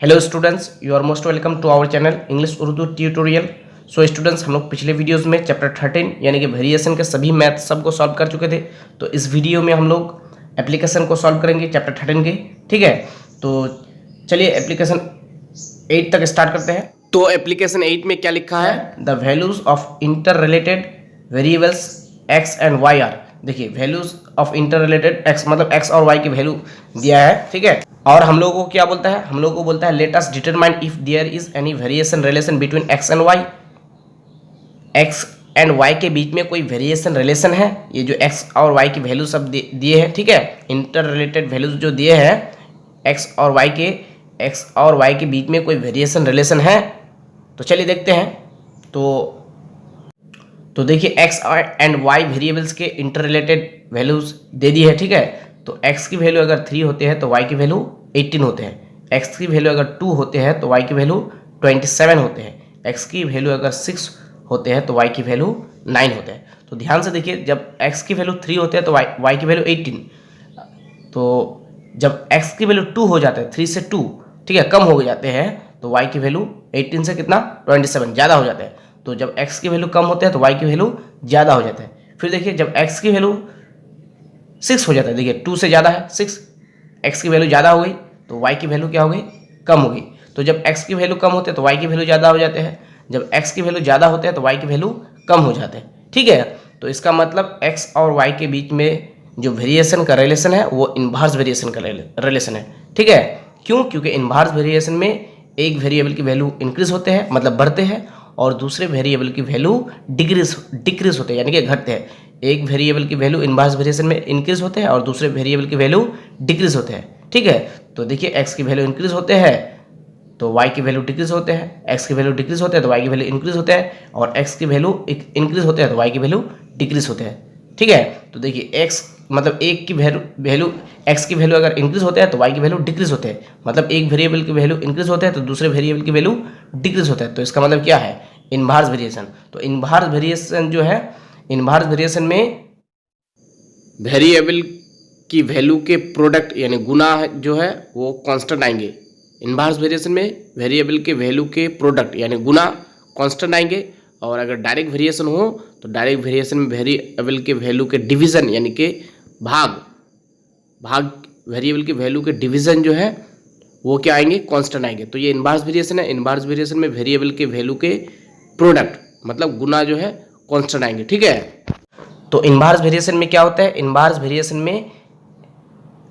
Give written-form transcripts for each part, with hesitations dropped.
Hello students, you are most welcome to our channel English Urdu tutorial. So students, हम लोग पिछले videos में chapter 13 यानी कि वेरिएशन के सभी मैथ सबको सॉल्व कर चुके थे। तो इस वीडियो में हम लोग एप्लीकेशन को सॉल्व करेंगे चैप्टर 13 के। ठीक है, तो चलिए एप्लीकेशन 8 तक स्टार्ट करते हैं। तो एप्लीकेशन 8 में क्या लिखा है? The values of interrelated variables X and Y are. देखिए, values of interrelated X मतलब एक्स और वाई की वैल्यू दिया है। ठीक है, और हम लोगों को क्या बोलता है? हम लोगों को बोलता है let us determine if there is any variation relation between x and y. X and y के बीच में कोई वेरिएशन रिलेशन है? ये जो एक्स और वाई की वैल्यू सब दिए हैं, ठीक है, इंटर रिलेटेड वैल्यूज जो दिए हैं एक्स और वाई के बीच में कोई वेरिएशन रिलेशन है? तो चलिए देखते हैं। तो देखिए, एक्स एंड वाई वेरिएबल्स के इंटर रिलेटेड वैल्यूज दे दी है। ठीक है, तो x की वैल्यू अगर 3 होते हैं तो y की वैल्यू 18 होते हैं। x की वैल्यू अगर 2 होते हैं तो y की वैल्यू 27 होते हैं। x की वैल्यू अगर 6 होते हैं तो y की वैल्यू 9 होते हैं। तो ध्यान से देखिए, जब x की वैल्यू 3 होते हैं तो y की वैल्यू 18। तो जब x की वैल्यू 2 हो जाते हैं, 3 से 2, ठीक है, कम हो जाते हैं, तो y की वैल्यू 18 से कितना 27 ज़्यादा हो जाता है। तो जब x की वैल्यू कम होते हैं तो y की वैल्यू ज़्यादा हो जाता है। फिर देखिए, जब x की वैल्यू 6 हो जाता है, देखिए 2 से ज़्यादा है 6, x की वैल्यू ज़्यादा हो गई तो y की वैल्यू क्या हो गई? कम हो गई। तो जब x की वैल्यू कम होते हैं तो y की वैल्यू ज़्यादा हो जाते हैं। जब x की वैल्यू ज़्यादा होते हैं तो y की वैल्यू कम हो जाते हैं। ठीक है, तो इसका मतलब x और y के बीच में जो वेरिएशन का रिलेशन है वो इन्वर्स वेरिएशन का रिलेशन है। ठीक है, क्यों? क्योंकि इन्वर्स वेरिएशन में एक वेरिएबल की वैल्यू इंक्रीज होते हैं मतलब बढ़ते हैं, और दूसरे वेरिएबल की वैल्यू डिक्रीज होते हैं यानी कि घटते हैं। एक वेरिएबल की वैल्यू इन्वर्स वेरिएशन में इंक्रीज होते हैं और दूसरे वेरिएबल की वैल्यू डिक्रीज होते हैं। ठीक है, तो देखिए, x की वैल्यू इंक्रीज होते हैं तो y की वैल्यू डिक्रीज होते हैं, x की वैल्यू डिक्रीज होते हैं तो y की वैल्यू इंक्रीज होते हैं, और x की वैल्यू इंक्रीज होते हैं तो y की वैल्यू डिक्रीज होते हैं। ठीक है, तो देखिए, x मतलब एक की वैल्यू x की वैल्यू अगर इंक्रीज होते हैं तो y की वैल्यू डिक्रीज होते हैं, मतलब एक वेरिएबल की वैल्यू इंक्रीज होते हैं तो दूसरे वेरिएबल की वैल्यू डिक्रीज होता है। तो इसका मतलब क्या है? Inverse variation. तो इन्वर्स वेरिएशन जो है, इन्वर्स वेरिएशन में वेरिएबल की वैल्यू के प्रोडक्ट यानी गुना जो है वो कांस्टेंट आएंगे। इन्वर्स वेरिएशन में वेरिएबल के वैल्यू के प्रोडक्ट यानी गुना कांस्टेंट आएंगे, और अगर डायरेक्ट वेरिएशन हो तो डायरेक्ट वेरिएशन में वेरिएबल के वैल्यू के डिवीजन यानी कि भाग वेरिएबल के वैल्यू के डिवीजन जो है वो क्या आएंगे? कांस्टेंट आएंगे। तो ये इन्वर्स वेरिएशन है। इन्वर्स वेरिएशन में वेरिएबल के वैल्यू के प्रोडक्ट मतलब गुना जो है कांस्टेंट आएंगे। ठीक है, तो इन्वर्स वेरिएशन में क्या होता है? इन्वर्स वेरिएशन में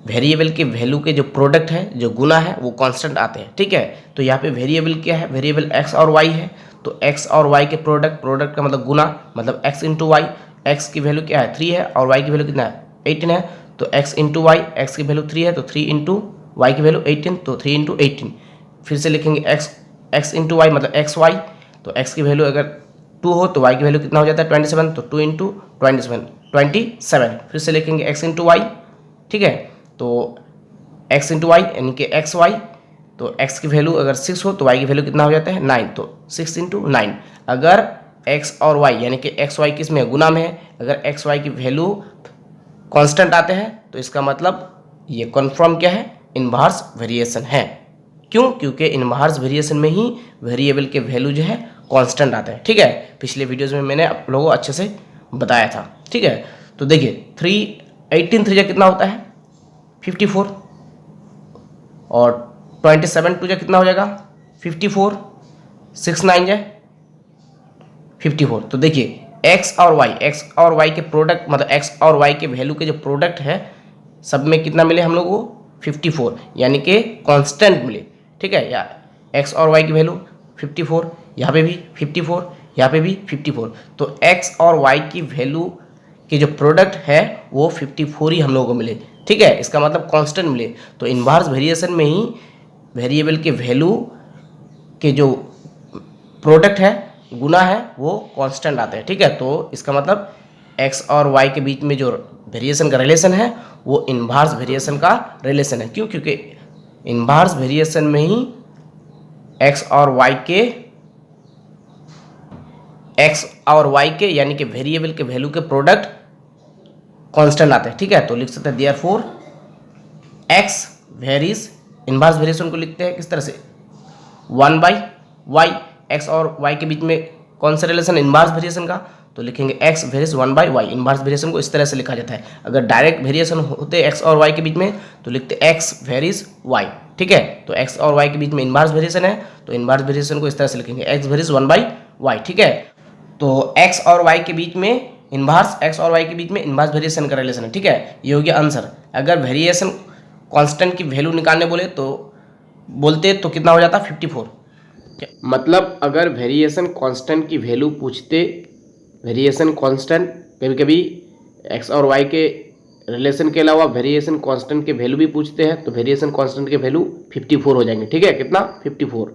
वेरिएबल के वैल्यू के जो प्रोडक्ट है, जो गुना है, वो कांस्टेंट आते हैं। ठीक है, तो यहाँ पे वेरिएबल क्या है? वेरिएबल x और y है। तो x और y के प्रोडक्ट का मतलब गुना, मतलब x इंटू वाई। एक्स की वैल्यू क्या है? 3 है, और y की वैल्यू कितना है? 18 है। तो x इंटू वाई, एक्स की वैल्यू 3 है तो 3 इंटू वाई की वैल्यू 18, तो 3 इंटू 18। फिर से लिखेंगे x इंटू वाई मतलब एक्स वाई। तो x की वैल्यू अगर 2 हो तो y की वैल्यू कितना हो जाता है? 27, तो 2 इंटू 27। फिर से लिखेंगे x इंटू वाई। ठीक है, तो x इंटू वाई यानी कि एक्स वाई। तो x की वैल्यू अगर 6 हो तो y की वैल्यू कितना हो जाता है? 9, तो 6 इंटू 9। अगर x और y यानी कि एक्स वाई किस में है? गुना में है। अगर एक्स वाई की वैल्यू कांस्टेंट आते हैं तो इसका मतलब ये कन्फर्म क्या है? इन्वर्स वेरिएशन है। क्यों? क्योंकि इन्वर्स वेरिएशन में ही वेरिएबल के वैल्यू जो है कांस्टेंट आते हैं। ठीक है, पिछले वीडियोस में मैंने आप लोगों को अच्छे से बताया था। ठीक है, तो देखिए 18 3 कितना होता है? 54, और 27 2 कितना हो जाएगा? 54, 6 9 जाए 54। तो देखिए, x और y के प्रोडक्ट मतलब x और y के वैल्यू के जो प्रोडक्ट है सब में कितना मिले हम लोग को? 54, यानी कि कांस्टेंट मिले। ठीक है, या x और y की वैल्यू 54, यहाँ पे भी 54, यहाँ पे भी 54। तो x और y की वैल्यू के जो प्रोडक्ट है वो 54 ही हम लोगों को मिले। ठीक है, इसका मतलब कांस्टेंट मिले। तो इन्वर्स वेरिएशन में ही वेरिएबल के वैल्यू के जो प्रोडक्ट है, गुना है, वो कांस्टेंट आते हैं। ठीक है, तो इसका मतलब x और y के बीच में जो वेरिएशन का रिलेशन है वो इन्वर्स वेरिएशन का रिलेशन है। क्यों? क्योंकि इन्वर्स वेरिएशन में ही x और y के यानी कि वेरिएबल के वैल्यू के प्रोडक्ट कांस्टेंट आते हैं। ठीक है, तो लिख सकते हैं therefore x varies. Inverse variation को लिखते हैं किस तरह से? 1/y, x और y के बीच में कौन सा रिलेशन, इनवर्स वेरिएशन का, तो लिखेंगे x varies 1/y। Inverse variation को इस तरह से लिखा जाता है। अगर डायरेक्ट वेरिएशन होते x और y के बीच में तो लिखते x वेरीज y, ठीक है। तो x और y के बीच में इनवर्स वेरिएशन है तो इनवर्स वेरिएशन को इस तरह से लिखेंगे x वेरीज 1/y, ठीक है। तो x और y के बीच में इनवर्स, x और y के बीच में इनवर्स वेरिएशन का रिलेशन है, ठीक है। ये हो गया आंसर। अगर वेरिएशन कांस्टेंट की वैल्यू निकालने बोलते तो कितना हो जाता, 54। मतलब अगर वेरिएशन कांस्टेंट की वैल्यू पूछते, वेरिएशन कांस्टेंट, कभी कभी x और y के रिलेशन के अलावा वेरिएशन कांस्टेंट के वैल्यू भी पूछते हैं, तो वेरिएशन कांस्टेंट के वैल्यू 54 हो जाएंगे, ठीक है। कितना, 54।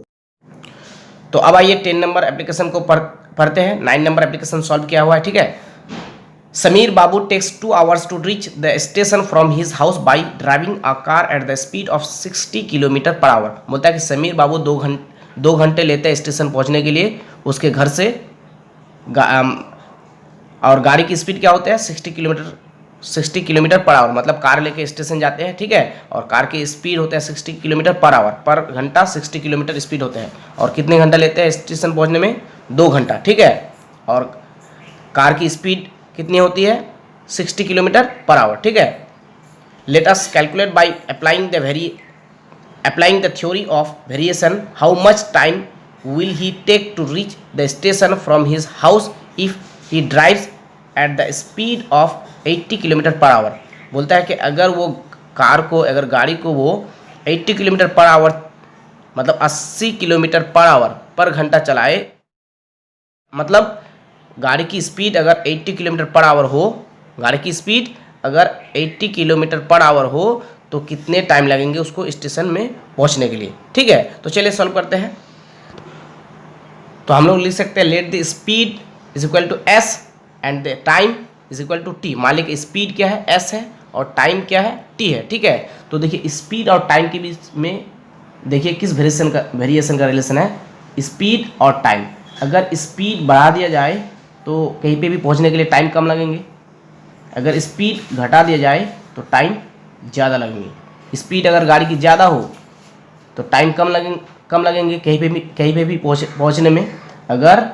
तो अब आइए 10 नंबर एप्लीकेशन को पढ़ते हैं। 9 नंबर एप्लीकेशन सॉल्व किया हुआ है, ठीक है। Sameer Babu takes 2 hours to reach the station from his house by driving a car at the speed of 60 kilometre per hour. बोलता है कि समीर बाबू 2 घंटे लेते हैं स्टेशन पहुंचने के लिए उसके घर से, और गाड़ी की स्पीड क्या होता है, 60 किलोमीटर पर आवर। मतलब कार लेके स्टेशन जाते हैं, ठीक है, और कार की स्पीड होता है 60 किलोमीटर पर आवर, पर घंटा 60 किलोमीटर स्पीड होते हैं। और कितने घंटा लेते हैं स्टेशन पहुंचने में, 2 घंटा, ठीक है। और कार की स्पीड कितनी होती है, 60 किलोमीटर पर आवर, ठीक है। Let us calculate by applying the theory of variation how much time will he take to reach the station from his house if he drives at the speed of 80 kilometre per hour. बोलता है कि अगर वो अगर गाड़ी को वो 80 kilometre per our, मतलब 80 किलोमीटर पर आवर पर घंटा चलाए, मतलब गाड़ी की स्पीड अगर 80 किलोमीटर पर आवर हो, गाड़ी की स्पीड अगर 80 किलोमीटर पर आवर हो तो कितने टाइम लगेंगे उसको स्टेशन में पहुंचने के लिए, ठीक है। तो चलिए सॉल्व करते हैं। तो हम लोग लिख सकते हैं let the speed is equal to s and the time is equal to t. मान लीजिए स्पीड क्या है, एस है, और टाइम क्या है, टी है, ठीक है। तो देखिए स्पीड और टाइम के बीच में देखिए किस वेरिएशन का रिलेशन है, स्पीड और टाइम। अगर स्पीड बढ़ा दिया जाए तो कहीं पे भी पहुंचने के लिए टाइम कम लगेंगे, अगर स्पीड घटा दिया जाए तो टाइम ज़्यादा लगेंगे। स्पीड अगर गाड़ी की ज़्यादा हो तो टाइम कम लगेंगे कहीं पे भी पहुंचने में। अगर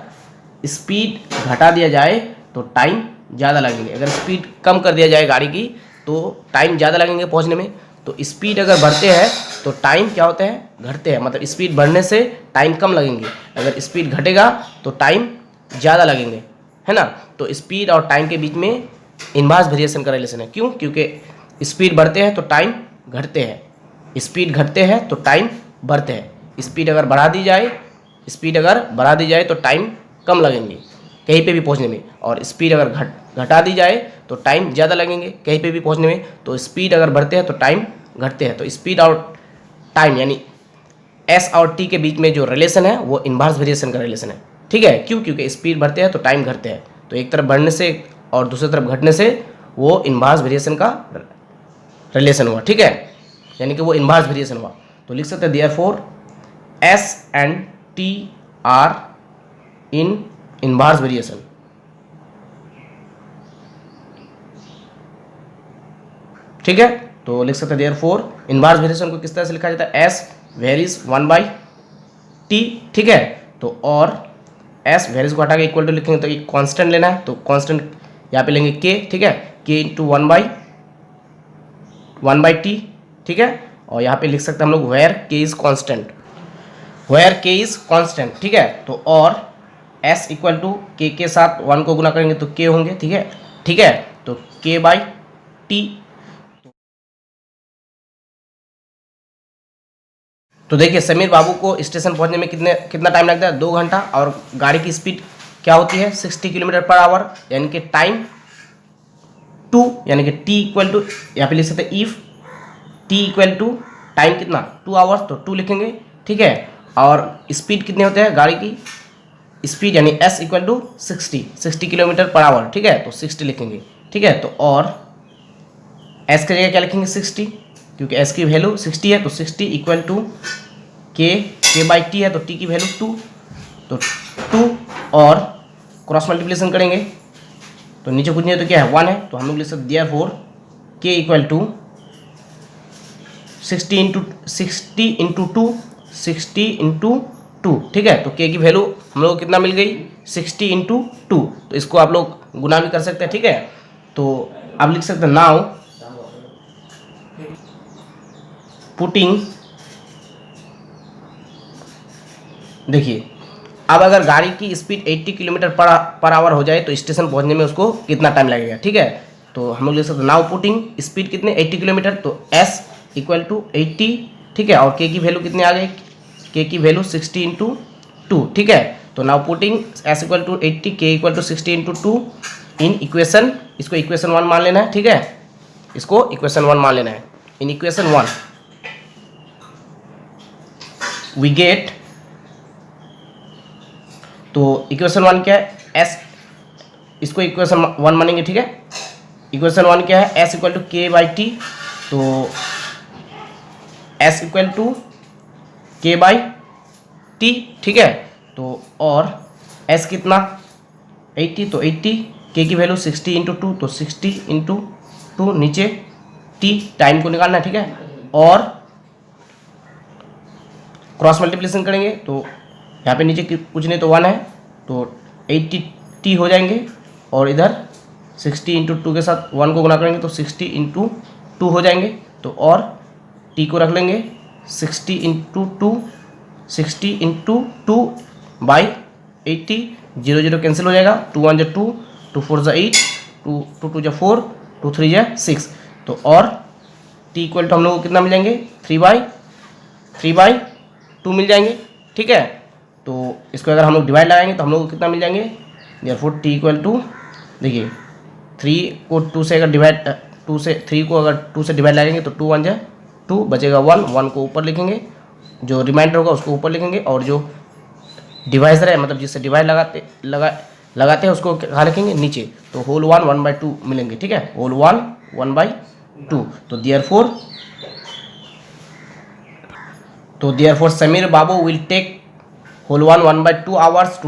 स्पीड घटा दिया जाए तो टाइम ज़्यादा लगेंगे, अगर स्पीड कम कर दिया जाए गाड़ी की तो टाइम ज़्यादा लगेंगे पहुंचने में। तो स्पीड अगर बढ़ते हैं तो टाइम क्या होते हैं, घटते हैं। मतलब स्पीड बढ़ने से टाइम कम लगेंगे, अगर स्पीड घटेगा तो टाइम ज़्यादा लगेंगे, है ना। तो स्पीड और टाइम के बीच में इनवर्स वेरिएशन का रिलेशन है। क्यों? क्योंकि स्पीड बढ़ते हैं तो टाइम घटते हैं, स्पीड घटते हैं तो टाइम बढ़ते हैं। स्पीड अगर बढ़ा दी जाए तो टाइम कम लगेंगे कहीं पे भी पहुंचने में, और स्पीड अगर घटा दी जाए तो टाइम ज़्यादा लगेंगे कहीं पे भी पहुंचने में। तो स्पीड अगर बढ़ते हैं तो टाइम घटते हैं। तो स्पीड और टाइम यानी एस और टी के बीच में जो रिलेशन है वो इनवर्स वेरिएशन का रिलेशन है, ठीक है। क्यों? क्योंकि स्पीड बढ़ते हैं तो टाइम घटते हैं, तो एक तरफ बढ़ने से और दूसरी तरफ घटने से वो इनवर्स वेरिएशन का रिलेशन हुआ, ठीक है, यानी कि वो इनवर्स वेरिएशन हुआ। तो लिख सकते हैं therefore s and t are in inverse variation, ठीक है। तो लिख सकते हैं देयरफॉर इनवर्स वेरिएशन को किस तरह से लिखा जाता है, एस वेरीज 1/t, ठीक है। तो और एस वेरीज को हटा के इक्वल टू लिखेंगे तो एक कांस्टेंट लेना है, तो कांस्टेंट यहाँ पे लेंगे k, ठीक है, k इंटू 1/t, ठीक है। और यहाँ पे लिख सकते हैं हम लोग वेयर k इज कांस्टेंट, ठीक है। तो और s इक्वल टू k के साथ 1 को गुना करेंगे तो k होंगे, ठीक है। तो k/t। तो देखिए समीर बाबू को स्टेशन पहुंचने में कितना टाइम लगता है, 2 घंटा, और गाड़ी की स्पीड क्या होती है, 60 किलोमीटर पर आवर, यानी कि टाइम 2, यानी कि t इक्वल टू यहाँ पे लिख सकते हैं if t equal to time कितना 2 आवर्स, तो 2 लिखेंगे, ठीक है। और स्पीड कितने होते हैं गाड़ी की स्पीड, यानी s equal to 60 kilometre per hour, ठीक है, तो 60 लिखेंगे, ठीक है। तो और s की जगह क्या लिखेंगे 60, क्योंकि s की वैल्यू 60 है, तो 60 इक्वल टू k/t है, तो t की वैल्यू 2, तो 2 और क्रॉस मल्टीप्लिकेशन करेंगे तो नीचे कुछ नहीं है तो क्या है 1 है, तो हम लोग लिख सकते therefore k equal to 60 into 2 60 into 2, ठीक है। तो के की वैल्यू हम लोग को कितना मिल गई, 60 इंटू 2। तो इसको आप लोग गुना भी कर सकते हैं, ठीक है। तो आप लिख सकते हैं नाउ पुटिंग, देखिए अब अगर गाड़ी की स्पीड 80 किलोमीटर पर आवर हो जाए तो स्टेशन पहुंचने में उसको कितना टाइम लगेगा, ठीक है। तो हम लोग लिख सकते हैं नाउ पुटिंग स्पीड कितने 80 किलोमीटर, तो s इक्वल टू 80, ठीक है। और k की वैल्यू कितने आ गए, k की वैल्यू 60 इंटू 2, ठीक है। तो now putting s equal to 80, k equal to 60 into 2 in equation, इसको इक्वेशन 1 मान लेना है, ठीक है। इसको इक्वेशन 1 मान लेना है। इन इक्वेशन 1 वी गेट, तो इक्वेशन 1 क्या है, s, इसको इक्वेशन 1 मानेंगे, ठीक है। इक्वेशन 1 क्या है, s इक्वल टू के बाई टी, तो s इक्वल टू के बाई टी, ठीक है। तो और s कितना 80, तो 80, k की वैल्यू 60 इंटू 2, तो 60 इंटू 2, नीचे t टाइम को निकालना है, ठीक है। और क्रॉस मल्टीप्लिकेशन करेंगे तो यहाँ पे नीचे कुछ नहीं तो 1 है, तो 80t हो जाएंगे। और इधर 60 इंटू 2 के साथ 1 को गुना करेंगे तो 60 इंटू 2 हो जाएंगे। तो और t को रख लेंगे 60 इंटू 2, 60 इंटू 2 बाई 80, 0 0 कैंसिल हो जाएगा, 2 1 जा 2, 2 4 जा 8, 2 2 जा 4, 2 3 जा 6। तो और t इक्वल टू हम लोग को कितना मिल जाएंगे, 3/2 मिल जाएंगे, ठीक है। तो इसको अगर हम लोग डिवाइड लगाएंगे तो हम लोग को कितना मिल जाएंगे, देयरफॉर t इक्वल टू, देखिए 3 को 2 से अगर डिवाइड 2 से 3 को अगर 2 से डिवाइड लगाएंगे तो 2 1 जा 2, बचेगा 1, 1 को ऊपर लिखेंगे, जो रिमाइंडर होगा उसको ऊपर लिखेंगे, और जो डिवाइजर है मतलब जिससे डिवाइड लगाते हैं उसको कहाँ लिखेंगे, नीचे। तो होल 1/2 मिलेंगे, ठीक है। होल 1/2। तो therefore Sameer Babu will take whole 1/2 hours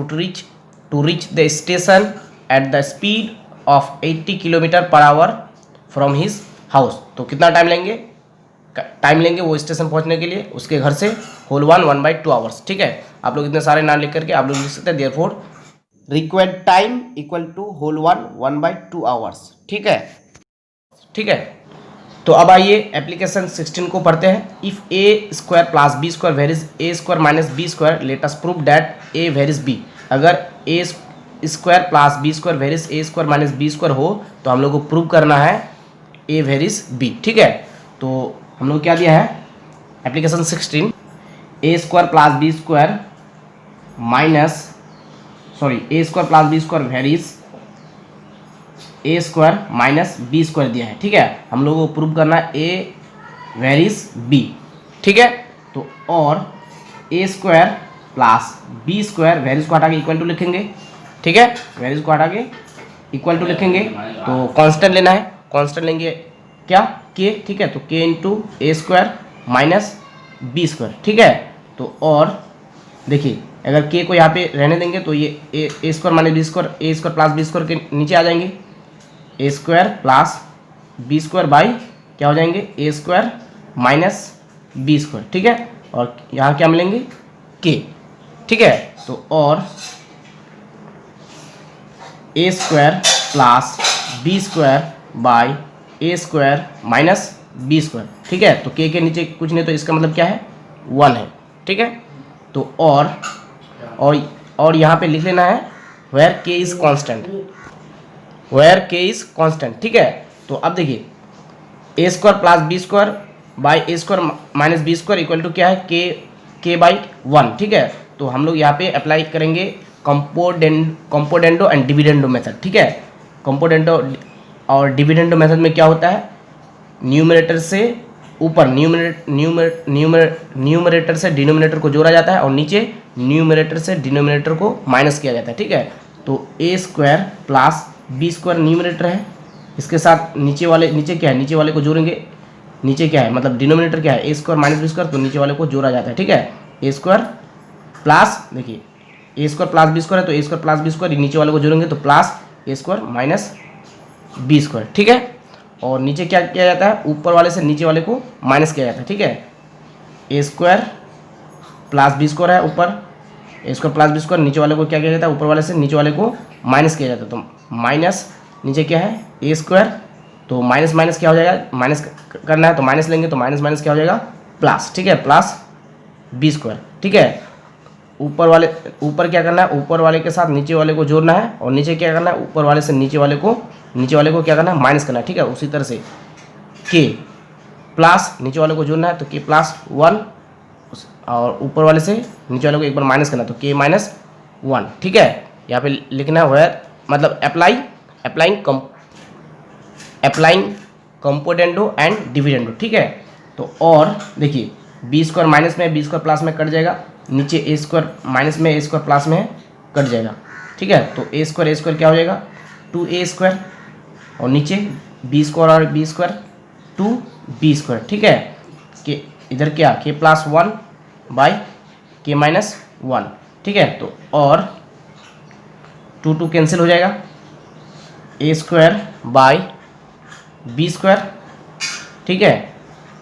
to reach the station at the speed of 80 kilometre per hour from his house. तो कितना टाइम लेंगे वो स्टेशन पहुंचने के लिए उसके घर से, होल 1/2 आवर्स, ठीक है। आप लोग इतने सारे नाम लिख करके आप लोग लिख सकते हैं therefore required time equal to whole 1/2 hours, ठीक है, ठीक है। तो अब आइए एप्लीकेशन 16 को पढ़ते हैं। If a square plus B square varies a square minus B square, let us prove that a varies b। अगर a square plus B square varies a square minus B square हो तो हम लोग को prove करना है a varies b, ठीक है। तो हम लोग क्या दिया है application 16, a square plus B square a square plus B square varies a square minus B square दिया है, ठीक है। हम लोगों को प्रूव करना है a वेरीज b, ठीक है। तो और a square plus B square varies को हटा के इक्वल टू लिखेंगे, ठीक है। वेरीज को हटा के इक्वल टू लिखेंगे, तो कांस्टेंट लेना है, कांस्टेंट लेंगे क्या k, ठीक है। तो k इंटू ए स्क्वायर माइनस बी स्क्वायर, ठीक है। तो और देखिए अगर k को यहाँ पे रहने देंगे तो ये A square minus B square, A square plus B square के नीचे आ जाएंगे, A square plus B square by क्या हो जाएंगे, A square minus B square, ठीक है। और यहाँ क्या मिलेंगे k, ठीक है। तो और A square plus B square by A square minus B square, ठीक है। तो k के नीचे कुछ नहीं तो इसका मतलब क्या है 1 है, ठीक है। तो और यहाँ पे लिख लेना है where k is constant, where k is constant, ठीक है। तो अब देखिए A square plus B square by A square minus B square equal to क्या है k बाई 1, ठीक है। तो हम लोग यहाँ पे अप्लाई करेंगे कंपोनेंडो एंड डिविडेंडो मेथड, ठीक है। कंपोनेंडो और डिविडेंडो मेथड में क्या होता है, न्यूमरेटर से ऊपर न्यूमरेटर से डिनोमिनेटर को जोड़ा जाता है और नीचे न्यूमरेटर से डिनोमिनेटर को माइनस किया जाता है, ठीक है। तो A square plus B square numerator है, इसके साथ नीचे क्या है, नीचे वाले को जोड़ेंगे, नीचे क्या है मतलब डिनोमिनेटर क्या है ए स्क्वायर माइनस बी स्क्वायर, तो नीचे वाले को जोड़ा जाता है, ठीक है। ए स्क्वायर प्लस, देखिए A square plus B square है तो A square plus B square नीचे वाले को जोड़ेंगे तो प्लस ए स्क्वायर माइनस बी स्क्वायर, ठीक है। और नीचे क्या किया जाता है, ऊपर वाले से नीचे वाले को माइनस किया जाता है, ठीक है। ए स्क्वायर प्लस बी स्क्वायर है ऊपर, ए स्क्वायर प्लस बी स्क्वायर, नीचे वाले को क्या किया जाता है, ऊपर वाले से नीचे वाले को माइनस किया जाता है, तो माइनस नीचे क्या है ए स्क्वायर, तो माइनस माइनस क्या हो जाएगा, माइनस करना है तो माइनस लेंगे, तो माइनस माइनस क्या हो जाएगा प्लस, ठीक है, प्लस बी स्क्वायर, ठीक है। ऊपर क्या करना है, ऊपर वाले के साथ नीचे वाले को जोड़ना है, और नीचे क्या करना है, ऊपर वाले से नीचे वाले को क्या करना है, माइनस करना है, ठीक है। उसी तरह से के प्लस नीचे वाले को जोड़ना है, तो के प्लस 1, और ऊपर वाले से नीचे वाले को एक बार माइनस करना है, तो के माइनस 1, ठीक है। यहाँ पे लिखना है वेयर, मतलब अप्लाइंग कंपोनेंडो एंड डिविडेंडो, ठीक है। तो और देखिए बी स्क्वायर माइनस में, बी स्क्वायर प्लस में कट जाएगा, नीचे ए स्क्वायर माइनस में, ए स्क्वायर प्लस में कट जाएगा, ठीक है। तो ए स्क्वायर क्या हो जाएगा 2a स्क्वायर, और नीचे बी स्क्वायर और बी स्क्वायर 2b स्क्वायर, ठीक है। कि इधर क्या के प्लस 1 बाई के माइनस 1, ठीक है। तो और 2 कैंसिल हो जाएगा, ए स्क्वायर बाई बी स्क्वायर, ठीक है।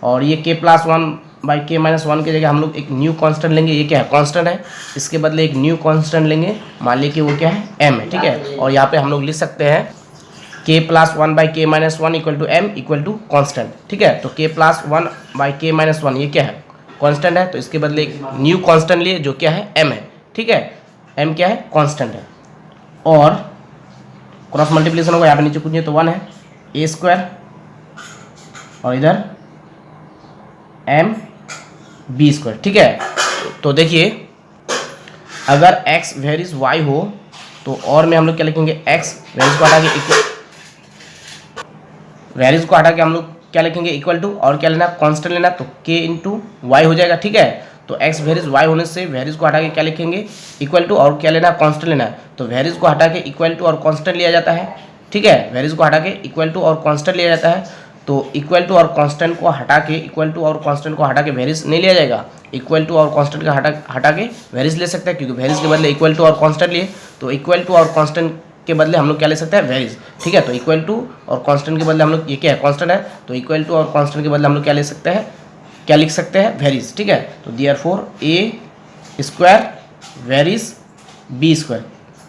और ये के प्लस 1 बाई के माइनस 1 की जगह हम लोग एक न्यू कांस्टेंट लेंगे, ये क्या है कांस्टेंट है, इसके बदले एक न्यू कांस्टेंट लेंगे, मान लीजिए कि वो क्या है m है, ठीक है। और यहाँ पे हम लोग लिख सकते हैं k plus 1 by k minus 1 equal to m equal to constant, ठीक है। तो के प्लस 1 बाई के माइनस 1 ये क्या है कांस्टेंट है, तो इसके बदले एक न्यू कांस्टेंट लिए जो क्या है m है, ठीक है। m क्या है कांस्टेंट है, और क्रॉस मल्टीप्लिकेशन होगा, यहाँ पे नीचे पूछिए तो 1 है ए स्क्वायर, और इधर m बी स्क्वायर, ठीक है। तो देखिए अगर x वेरीज y हो तो और में हम लोग क्या लिखेंगे, x वेरीज को हटा के हम लोग क्या लिखेंगे इक्वल टू, और क्या लेना कांस्टेंट लेना, तो k इंटू वाई हो जाएगा, ठीक है। तो x वेरीज y होने से वेरीज को हटा के क्या लिखेंगे इक्वल टू, और क्या लेना कांस्टेंट लेना है, तो वेरीज को हटा के इक्वल टू और कांस्टेंट लिया जाता है, ठीक है। वेरीज को हटा के इक्वल टू और कांस्टेंट लिया जाता है, तो इक्वल टू और कांस्टेंट को हटा के वेरीज नहीं लिया जाएगा, इक्वल टू और कांस्टेंट का हटा के वेरीज ले सकते हैं, क्योंकि वेरीज के बदले इक्वल टू और कांस्टेंट लिए, तो इक्वल टू और कांस्टेंट के बदले हम लोग क्या ले सकते हैं वेरीज, ठीक है। तो इक्वल टू और कांस्टेंट के बदले हम लोग, ये क्या है कांस्टेंट है, तो इक्वल टू और कांस्टेंट के बदले हम लोग क्या ले सकते हैं, क्या लिख सकते हैं वेरीज, ठीक है। तो देयरफॉर ए स्क्वायर वेरीज बी स्क्वायर,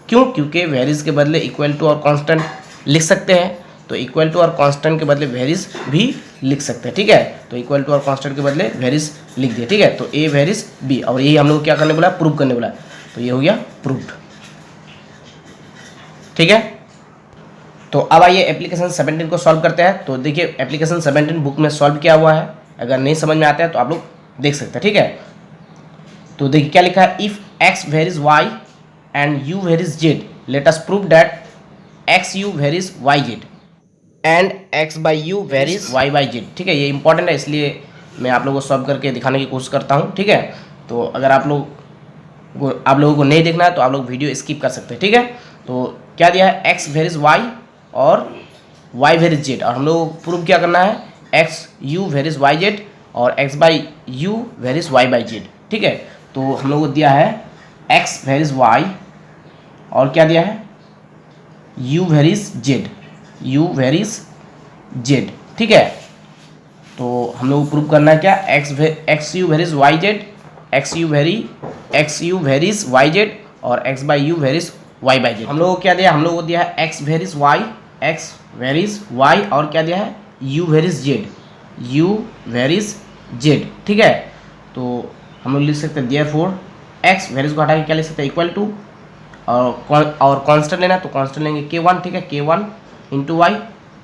क्यों, क्योंकि वेरीज के बदले इक्वल टू और कांस्टेंट लिख सकते हैं, तो इक्वल टू और कांस्टेंट के बदले वेरीज भी लिख सकते हैं, ठीक है। तो इक्वल टू और कांस्टेंट के बदले वेरीज लिख दिए, ठीक है। तो ए वेरीज बी, और यही हम लोग क्या करने बोला, प्रूव करने बोला, तो ये हो गया प्रूव्ड, ठीक है। तो अब आइए एप्लीकेशन 17 को सॉल्व करते हैं। तो देखिए एप्लीकेशन 17 बुक में सॉल्व किया हुआ है, अगर नहीं समझ में आता है तो आप लोग देख सकते हैं, ठीक है। तो देखिए क्या लिखा है, if x varies y and u varies z, let us prove that x u varies y z and x by you varies y by z, ठीक है। ये इंपॉर्टेंट है, इसलिए मैं आप लोगों को सॉल्व करके दिखाने की कोशिश करता हूँ, ठीक है। तो अगर आप लोगों को नहीं देखना है तो आप लोग वीडियो स्किप कर सकते हैं, ठीक है। तो क्या दिया है, x वेरीज y और y वेरीज z, और हम लोग को प्रूव क्या करना है, x u varies y z और x by you varies y by z, ठीक है। तो हम लोग को दिया है x वेरीज y और क्या दिया है u varies z, u varies z, ठीक है। तो हम लोग को प्रूव करना है क्या, x u varies y z, x u varies y z और x by you varies y by z। हम लोग को क्या दिया, हम लोग को दिया है x वेरीज y और क्या दिया है u वेरीज z, ठीक है। तो हम लोग लिख सकते हैं देयरफॉर x वेरीज को हटा के क्या लिख सकते हैं इक्वल टू, और कांस्टेंट लेना तो कांस्टेंट लेंगे k1, ठीक है, k1 इंटू वाई।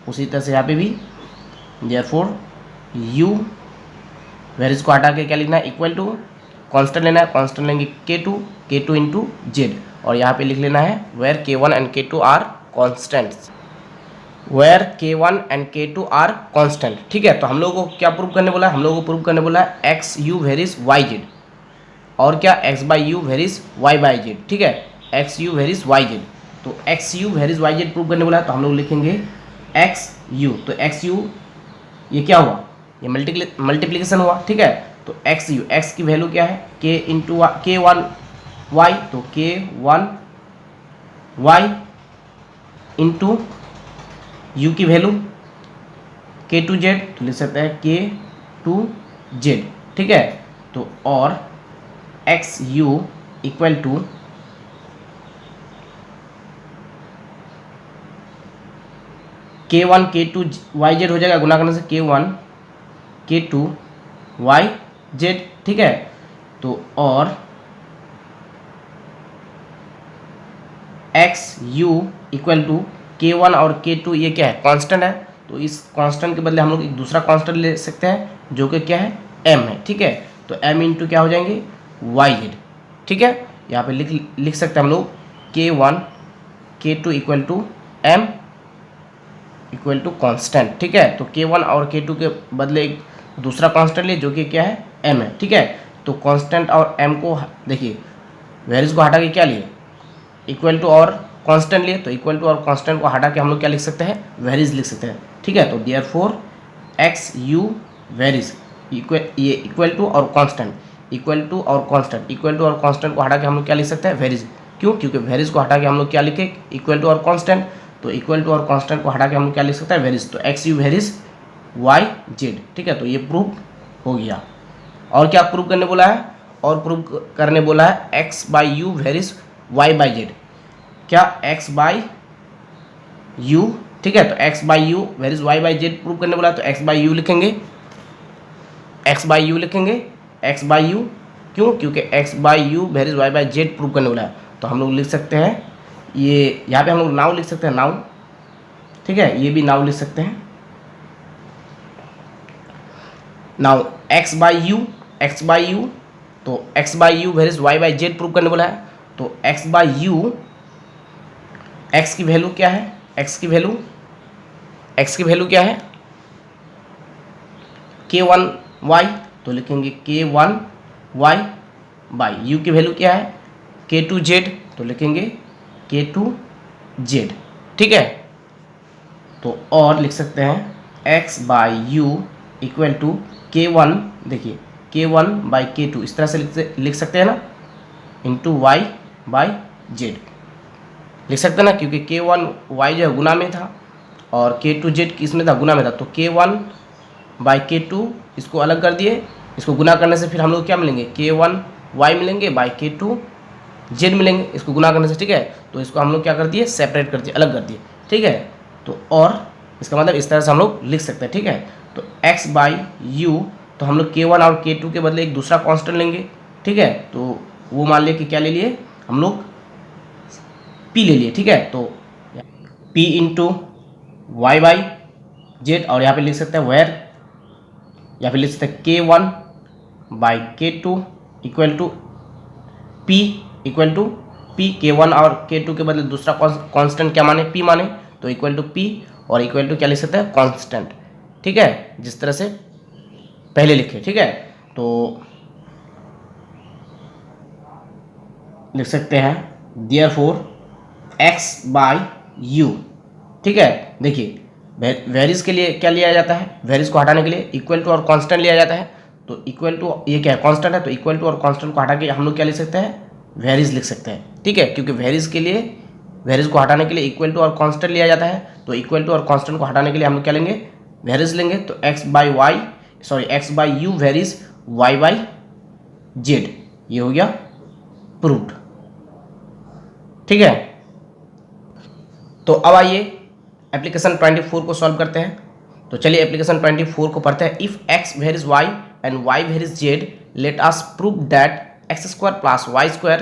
उसी तरह से यहाँ पे भी देयरफॉर u वेरीज को हटा के क्या लिखना है इक्वल टू, कांस्टेंट लेना है, कांस्टेंट लेंगे k2 इंटू जेड, और यहाँ पे लिख लेना है where k1 and k2 are constants, where k1 and k2 are constant, ठीक है। तो हम लोगों को क्या प्रूव करने बोला है, हम लोगों को प्रूव करने बोला है x u varies y z और क्या x by you varies y by z, ठीक है, x u varies y z। तो x u varies y z prove करने बोला है, तो हम लोग लिखेंगे x u, तो x u ये क्या हुआ, ये मल्टीप्लिकेशन हुआ, ठीक है। तो x u, x की वैल्यू क्या है k इंटू k1 y, तो k1 y इंटू u की वैल्यू k2 z, तो लिख सकते हैं k2 z, ठीक है। तो और x u equal to K1 K2 y z हो जाएगा, गुना करने से K1 K2 वाई जेड, ठीक है। तो और x u equal to K1 और K2 ये क्या है, कांस्टेंट है, तो इस कांस्टेंट के बदले हम लोग एक दूसरा कांस्टेंट ले सकते हैं जो कि क्या है, m है, ठीक है। तो m इंटू क्या हो जाएंगे, वाई जेड, ठीक है। यहाँ पे लिख सकते हैं हम लोग K1 K2 equal to m equal to constant, ठीक है। तो K1 और K2 के बदले एक दूसरा कांस्टेंट लिए जो कि क्या है, m है, ठीक है। तो कांस्टेंट और m को देखिए, वेरिएबल्स को हटा के क्या लिए, इक्वल टू और कांस्टेंट लिए, तो इक्वल टू और कांस्टेंट को हटा के हम लोग क्या लिख सकते हैं, वेरिएबल्स लिख सकते हैं, ठीक है। तो देयरफॉर एक्स यू वेरिएबल्स ये इक्वल टू और कांस्टेंट, इक्वल टू और कांस्टेंट, इक्वल टू और कांस्टेंट को हटा के हम लोग क्या लिख सकते हैं, वेरिएबल्स। क्यों, क्योंकि वेरिएबल्स को हटा के हम लोग क्या लिखे, इक्वल टू और कांस्टेंट, तो इक्वल टू और कांस्टेंट को हटा के हम लोग क्या लिख सकते हैं, वेरिएबल्स। तो x u variables y z, ठीक है। तो ये प्रूव हो गया। और क्या प्रूव करने बोला है, और प्रूव करने बोला है x by you variables Y by z, क्या एक्स बाई यू, ठीक है। तो x by you variables Y by Z prove करने बोला है, तो एक्स बाई यू लिखेंगे, एक्स बाई यू लिखेंगे, एक्स बाई यू, क्यों, क्योंकि x by you variables Y by Z prove करने वाला है। तो हम लोग लिख सकते हैं, ये यहाँ पे हम लोग नाउ लिख सकते हैं, नाउ, ठीक है, ये भी नाउ लिख सकते हैं। Now X by U, X by U, तो x by you variables Y by Z prove करने बोला है। तो एक्स बाई यू, एक्स की वैल्यू क्या है, एक्स की वैल्यू, एक्स की वैल्यू क्या है, K1 वाई, तो लिखेंगे K1 वाई बाई यू की वैल्यू क्या है, K2 जेड, तो लिखेंगे K2 जेड, ठीक है। तो और लिख सकते हैं x by u equal to K1, देखिए K1 बाई K2, इस तरह से लिख सकते हैं ना, इंटू वाई बाई जेड लिख सकते हैं ना, क्योंकि K1 वाई जो है गुना में था और K2 जेड किस में था, गुना में था। तो K1 बाई K2 इसको अलग कर दिए, इसको गुना करने से फिर हम लोग क्या मिलेंगे, K1 वाई मिलेंगे बाई K2 जेड मिलेंगे, इसको गुना करने से, ठीक है। तो इसको हम लोग क्या कर दिए, सेपरेट कर दिए, अलग कर दिए, ठीक है। तो और इसका मतलब इस तरह से हम लोग लिख सकते हैं, ठीक है। तो x बाई यू, तो हम लोग K1 और K2 के बदले एक दूसरा कांस्टेंट लेंगे, ठीक है। तो वो मान लिया कि क्या ले लिए हम लोग, p ले लिए, ठीक है। तो p into y by z, और यहाँ पे लिख सकते हैं वेयर, यहाँ पे लिख सकते हैं K1 by K2 equal to p, equal to p, K1 और K2 के बदले दूसरा कांस्टेंट क्या माने, p माने, तो इक्वल टू p, और इक्वल टू क्या लिख सकते हैं, कांस्टेंट, ठीक है, जिस तरह से पहले लिखे, ठीक है। तो लिख सकते हैं देयरफॉर x बाई यू, ठीक है। देखिए वेरिएबल्स के लिए क्या लिया जाता है, वेरिएबल्स को हटाने के लिए इक्वल टू और कांस्टेंट लिया जाता है। तो इक्वल टू ये क्या है, कांस्टेंट है, तो इक्वल टू और कांस्टेंट को हटा के हम लोग क्या लिख सकते हैं, वेरिएबल्स लिख सकते हैं, ठीक है। क्योंकि वेरिएबल्स के लिए, वेरिएबल्स को हटाने के लिए इक्वल टू और कांस्टेंट लिया जाता है, तो इक्वल टू और कांस्टेंट को हटाने के लिए हम लोग क्या लेंगे, वेरिएबल्स लेंगे। तो x by y, sorry x by you variables Y by z, ये हो गया प्रूव्ड, ठीक है। तो अब आइए एप्लीकेशन 24 को सॉल्व करते हैं। तो चलिए एप्लीकेशन 24 को पढ़ते हैं। If x varies y and y varies z, let us prove that x square plus y square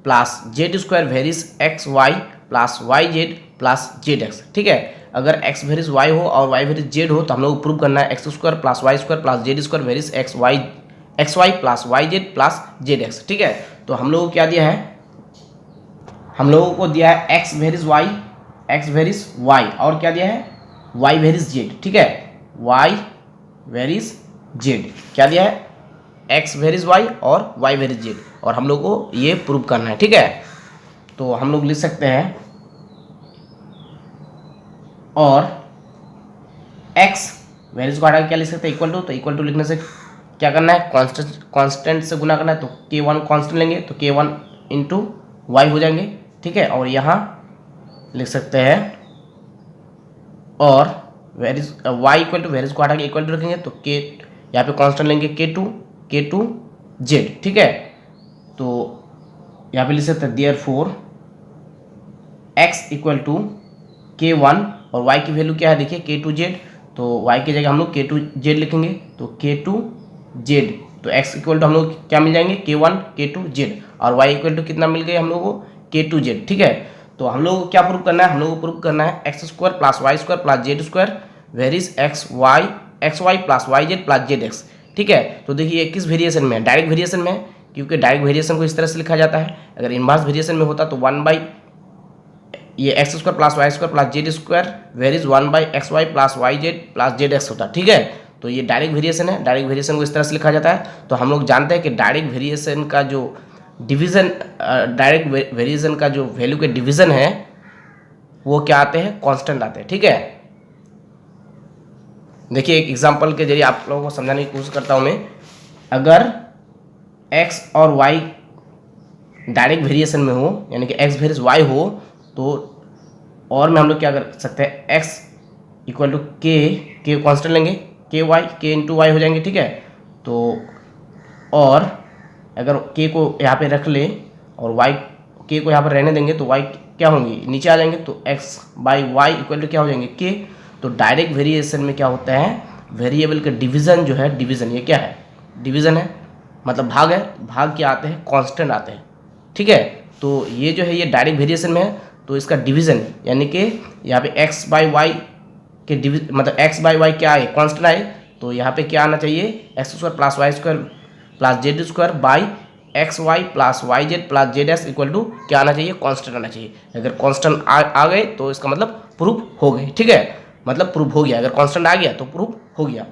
plus z square varies x y plus y z plus z x, ठीक है। अगर x वेरीज y हो और y varies z हो तो हम लोग prove करना है x square plus y square plus z square varies x y plus y z plus z x, ठीक है। तो हम लोगों को क्या दिया है, हम लोगों को दिया है x varies y, x varies y, और क्या दिया है y वेरीज z, ठीक है। y वेरीज z क्या दिया है, x वेरीज y और y वेरीज z, और हम लोग को ये प्रूव करना है, ठीक है। तो हम लोग लिख सकते हैं और x वेरीज को हटा के क्या लिख सकते हैं, इक्वल टू, तो इक्वल टू लिखने से क्या करना है, कांस्टेंट से गुना करना है। तो k1 कांस्टेंट लेंगे तो k1 इंटू वाई हो जाएंगे, ठीक है। और यहाँ लिख सकते हैं और varies y equal to varies को हटा के इक्वल टू रखेंगे, तो k यहाँ पे कांस्टेंट लेंगे k2 z, ठीक है। तो यहाँ पे लिख सकते हैं therefore x equal to k1 और y की वैल्यू क्या है देखिए k2z, तो y की जगह हम लोग k2z लिखेंगे, तो k2z, तो x इक्वल टू हम लोग क्या मिल जाएंगे k1 k2z और y इक्वल टू कितना मिल गया हम लोग को k2z। ठीक है, तो हम लोग को क्या प्रूव करना है, हम लोग को प्रूव करना है x square plus y square plus z square varies x y plus y z plus z x. ठीक है, तो देखिए किस वेरिएशन में है, डायरेक्ट वेरिएशन में है, क्योंकि डायरेक्ट वेरिएशन को इस तरह से लिखा जाता है। अगर इनवर्स वेरिएशन में होता तो 1 बाई ये x square plus y square plus z square varies 1 by x y plus y z plus z x होता। ठीक है, तो ये डायरेक्ट वेरिएशन है, डायरेक्ट वेरिएशन को इस तरह से लिखा जाता है। तो हम लोग जानते हैं कि डायरेक्ट वेरिएशन का जो डिवीजन, डायरेक्ट वेरिएशन का जो वैल्यू के डिवीजन है वो क्या आते हैं, कांस्टेंट आते हैं। ठीक है, देखिए एक एग्जांपल के जरिए आप लोगों को समझाने की कोशिश करता हूं मैं। अगर x और y डायरेक्ट वेरिएशन में हो, यानी कि x वेरिएस y हो, तो और में हम लोग क्या कर सकते हैं, x इक्वल टू के कांस्टेंट लेंगे, के इंटू वाई हो जाएंगे। ठीक है, तो और अगर k को यहाँ पे रख ले और y k को यहाँ पर रहने देंगे तो y क्या होंगी, नीचे आ जाएंगे, तो x by y equal to क्या हो जाएंगे k। तो डायरेक्ट वेरिएशन में क्या होता है, वेरिएबल का डिवीज़न जो है, डिवीज़न ये क्या है, डिवीज़न है, मतलब भाग है, भाग क्या आते हैं, कांस्टेंट आते हैं। ठीक है, तो ये जो है ये डायरेक्ट वेरिएशन में है, तो इसका डिवीज़न यानी कि यहाँ पे x बाई वाई के मतलब x बाई वाई क्या आए, कांस्टेंट आए, तो यहाँ पे क्या आना चाहिए, x square plus y square plus z square by x y plus y z plus z x equal to क्या आना चाहिए, कांस्टेंट आना चाहिए। अगर कांस्टेंट आ गए तो इसका मतलब प्रूफ हो गए। ठीक है, मतलब प्रूफ हो गया, अगर कांस्टेंट आ गया तो प्रूफ हो गया।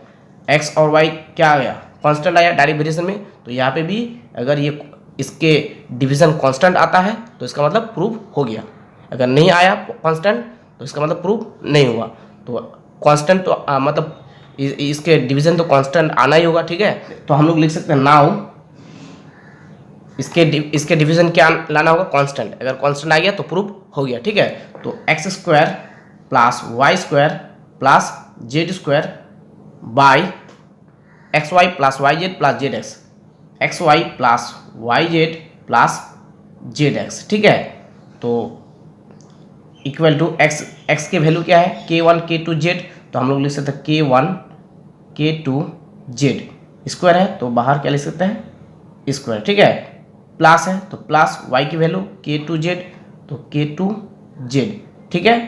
एक्स और वाई क्या आ गया, कांस्टेंट आया डायरेक्ट वेरिएशन में, तो यहाँ पे भी अगर ये इसके डिवीज़न कांस्टेंट आता है तो इसका मतलब प्रूफ हो गया। अगर नहीं आया कांस्टेंट तो इसका मतलब प्रूफ नहीं हुआ। तो कांस्टेंट तो मतलब इसके डिवीज़न तो कांस्टेंट आना ही होगा। ठीक है, तो हम लोग लिख सकते हैं नाउ इसके डिवीज़न क्या लाना होगा, कांस्टेंट। अगर कांस्टेंट आ गया तो प्रूफ हो गया। ठीक है, तो x square plus y square plus z square by x y plus y z plus z x, x y plus y z plus z x. ठीक है, तो इक्वल टू एक्स के वैल्यू क्या है, k1 k2 जेड, तो हम लोग लिख सकते हैं k1 k2 जेड, स्क्वायर है तो बाहर क्या लिख सकते हैं, स्क्वायर। ठीक है, प्लस है तो प्लस वाई की वैल्यू k2 जेड, तो k2 जेड। ठीक है,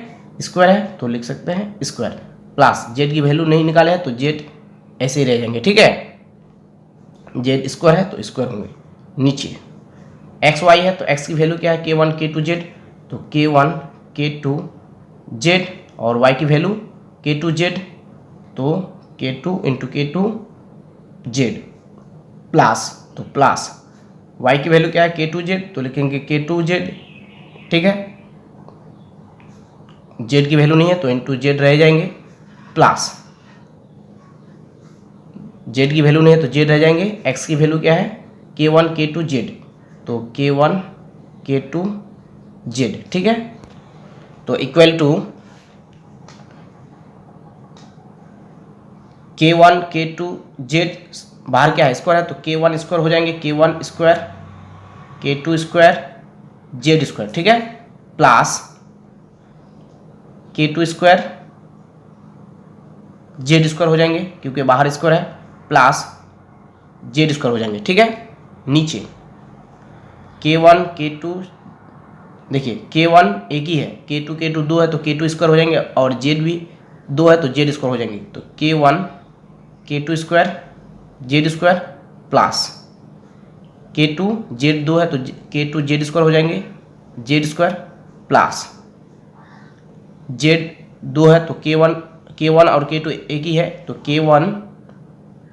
स्क्वायर है तो लिख सकते हैं स्क्वायर, प्लस जेड की वैल्यू नहीं निकाले हैं तो जेड ऐसे ही रह जाएंगे। ठीक है, जेड स्क्वायर है तो स्क्वायर होंगे। नीचे एक्स वाई है तो एक्स की वैल्यू क्या है, k1 k2 जेड, तो k1 k2 जेड और y की वैल्यू k2 जेड, तो k2 into k2 Z plus, तो प्लस y की वैल्यू क्या है, k2 जेड, तो लिखेंगे k2 जेड। ठीक है, जेड की वैल्यू नहीं है तो इंटू जेड रह जाएंगे, प्लस जेड की वैल्यू नहीं है तो जेड रह जाएंगे। x की वैल्यू क्या है, k1 k2 जेड, तो k1 k2 जेड। ठीक है, तो equal to k1 k2 Z, बाहर क्या है, स्क्वायर है तो k1 स्क्वायर हो जाएंगे, k1 square k2 square Z square. ठीक है, plus k2 square Z square हो जाएंगे क्योंकि बाहर स्क्वायर है, प्लस जेड स्क्वायर हो जाएंगे। ठीक है, नीचे k1 k2, देखिए k1 एक ही है, k2 k2 दो है तो k2 स्क्वायर हो जाएंगे, और जेड भी दो है तो जेड स्क्वायर हो जाएंगे, तो k1 k2 square Z square plus k2 Z दो है तो k2 जेड स्क्वायर हो जाएंगे, जेड स्क्वायर प्लस जेड दो है तो k1 और k2 एक ही है तो k1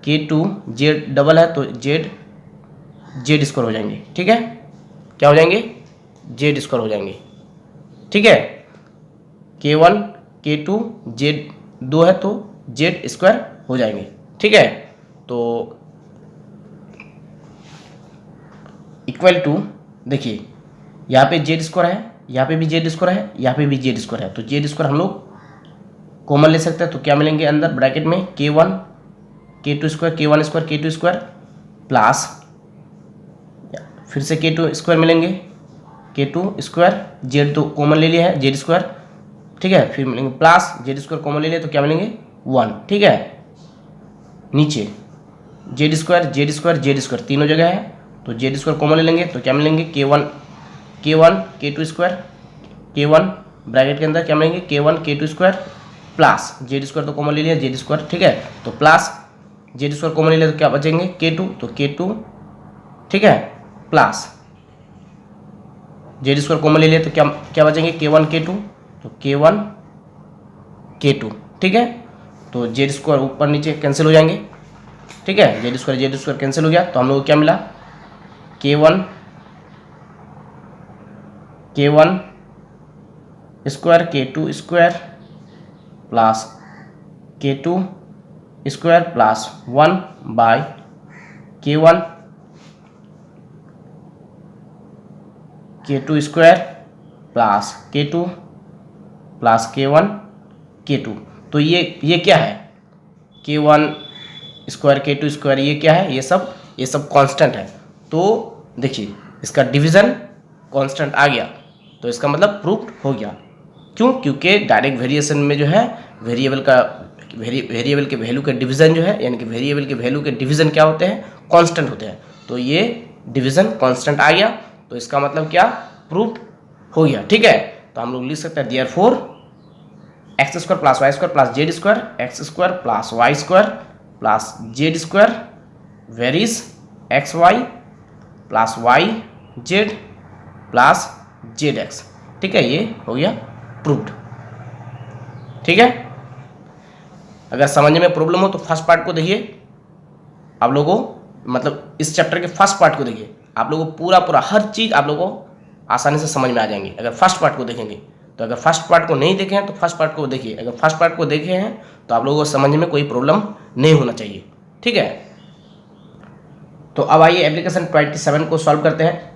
k2 जेड डबल है तो जेड स्क्वायर हो जाएंगे। ठीक है, क्या हो जाएंगे, जेड स्क्वायर हो जाएंगे। ठीक है, k1 k2 जेड दो है तो जेड स्क्वायर हो जाएंगे। ठीक है, तो इक्वल टू, देखिए यहाँ पे जेड स्क्वायर है, यहाँ पे भी जेड स्क्वायर है, यहाँ पे भी जेड स्क्वायर है, तो जेड स्क्वायर हम लोग कॉमन ले सकते हैं, तो क्या मिलेंगे अंदर ब्रैकेट में, k1 k2 square k1 square k2 square plus फिर से k2 स्क्वायर मिलेंगे, k2 स्क्वायर, जेड तो कॉमन ले लिया है, जेड स्क्वायर, ठीक है। फिर मिलेंगे प्लस जेड स्क्वायर कॉमन ले लिया तो क्या मिलेंगे 1, ठीक है। नीचे Z square Z square Z square तीनों जगह है, तो जेड स्क्वायर कॉमन ले लेंगे तो क्या मिलेंगे k1 k2 square, k1 bracket के अंदर क्या मिलेंगे k1 k2 square plus z square तो कॉमन ले लिया जेड स्क्वायर, ठीक है। तो प्लस जेड स्क्वायर कॉमन ले लिया तो क्या बचेंगे k2, तो k2, ठीक है, प्लस जेड स्क्वायर कॉमन ले लिया तो क्या क्या बचेंगे k1 k2, तो k1 k2, ठीक है। तो जेड स्क्वायर ऊपर नीचे कैंसिल हो जाएंगे, ठीक है, जेड स्क्वायर कैंसिल हो गया तो हम लोग को क्या मिला k1 square k2 square plus k2 square plus 1 by k1 k2 square plus k2 plus k1 k2। तो ये क्या है k1 स्क्वायर k2 स्क्वायर, ये क्या है, ये सब कांस्टेंट है। तो देखिए इसका डिवीज़न कांस्टेंट आ गया तो इसका मतलब प्रूफ हो गया। क्यों? क्योंकि डायरेक्ट वेरिएशन में जो है वेरिएबल के वैल्यू के डिवीज़न जो है, यानी कि वेरिएबल के वैल्यू के डिवीज़न क्या होते हैं, कांस्टेंट होते हैं। तो ये डिवीज़न कांस्टेंट आ गया तो इसका मतलब क्या, प्रूफ हो गया, ठीक है। तो हम लोग लिख सकते हैं therefore x square plus y square plus z square, x square plus y square plus z square varies x y plus y z plus z x, ठीक है। ये हो गया प्रूफ्ड, ठीक है। अगर समझने में प्रॉब्लम हो तो फर्स्ट पार्ट को देखिए आप लोगों को, मतलब इस चैप्टर के फर्स्ट पार्ट को देखिए, आप लोगों को पूरा हर चीज़ आप लोगों को आसानी से समझ में आ जाएंगी अगर फर्स्ट पार्ट को देखेंगे। तो अगर फर्स्ट पार्ट को नहीं देखे हैं तो फर्स्ट पार्ट को देखिए, अगर फर्स्ट पार्ट को देखे हैं तो आप लोगों को समझने में कोई प्रॉब्लम नहीं होना चाहिए, ठीक है। तो अब आइए एप्लीकेशन 27 को सॉल्व करते हैं।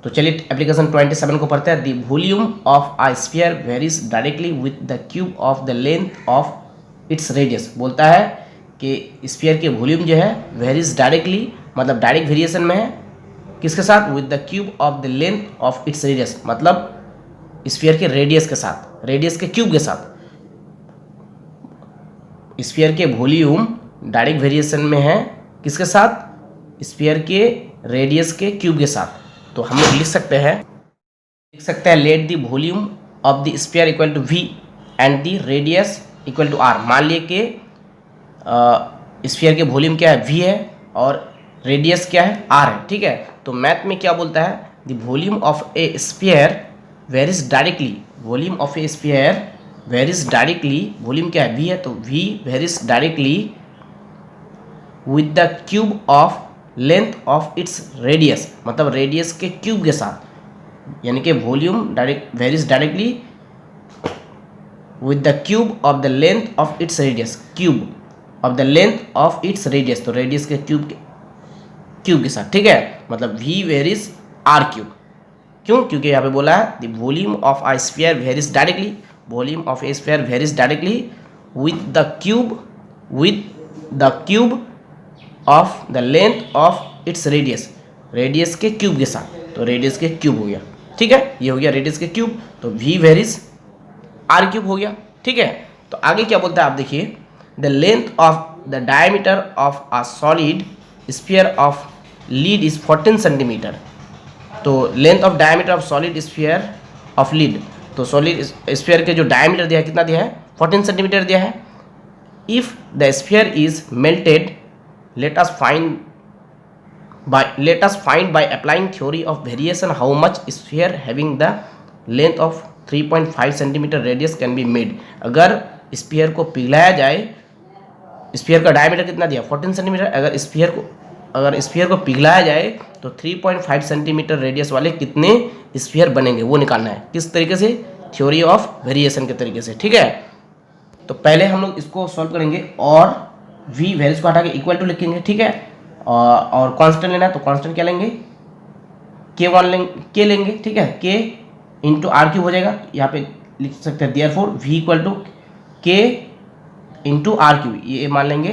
तो चलिए एप्लीकेशन 27 को पढ़ते हैं। The volume of a sphere varies directly with the cube of the length of its radius. बोलता है कि स्फीयर के वॉल्यूम जो है वेरीज डायरेक्टली, मतलब डायरेक्ट वेरिएशन में है किसके साथ, with the cube of the length of its radius, मतलब स्फीयर के रेडियस के साथ, रेडियस के क्यूब के साथ। स्फीयर के वॉल्यूम डायरेक्ट वेरिएशन में है किसके साथ, स्फीयर के रेडियस के क्यूब के साथ। तो हम लोग लिख सकते हैं let the volume of the sphere equal to v and the radius equal to r। मान लिए कि स्फीयर के वॉल्यूम क्या है v है और रेडियस क्या है r है, ठीक है। तो मैथ में क्या बोलता है, the volume of A sphere varies directly, volume of A sphere varies directly, volume क्या है v है तो v varies directly with the cube of length of its radius, मतलब रेडियस के क्यूब के साथ, यानी कि volume direct varies directly with the cube of the length of its radius, cube of the length of its radius, तो radius के cube के साथ, ठीक है। मतलब v वेरीज r क्यूब। क्यों? क्योंकि यहाँ पे बोला है the volume of a sphere varies directly, volume of A sphere varies directly with the cube of the length of its radius, radius के क्यूब के साथ। तो रेडियस के क्यूब हो गया, ठीक है, ये हो गया रेडियस के क्यूब। तो v वेरीज r क्यूब हो गया, ठीक है। तो आगे क्या बोलता है आप देखिए, the length of the diameter of a solid sphere of lead is 14 centimetre. तो length of diameter of solid sphere of lead, तो सॉलिड स्फीयर के जो डायमीटर दिया है कितना दिया है, 14 सेंटीमीटर दिया है। If the sphere is melted, let us find by applying theory of variation how much sphere having the length of 3.5 centimeter radius can be made। अगर स्फीयर को पिघलाया जाए, स्फीयर का डायमीटर कितना दिया 14 सेंटीमीटर, अगर स्फीयर को पिघलाया जाए तो 3.5 सेंटीमीटर रेडियस वाले कितने स्फीयर बनेंगे वो निकालना है। किस तरीके से, थ्योरी ऑफ वेरिएशन के तरीके से, ठीक है। तो पहले हम लोग इसको सॉल्व करेंगे और v वैल्यूज को हटा के इक्वल टू लिखेंगे, ठीक है। और कांस्टेंट लेना है तो कांस्टेंट क्या लेंगे, k लेंगे, ठीक है, k इंटू r क्यूब हो जाएगा। यहाँ पे लिख सकते हैं therefore v equal to k into r cube, ये मान लेंगे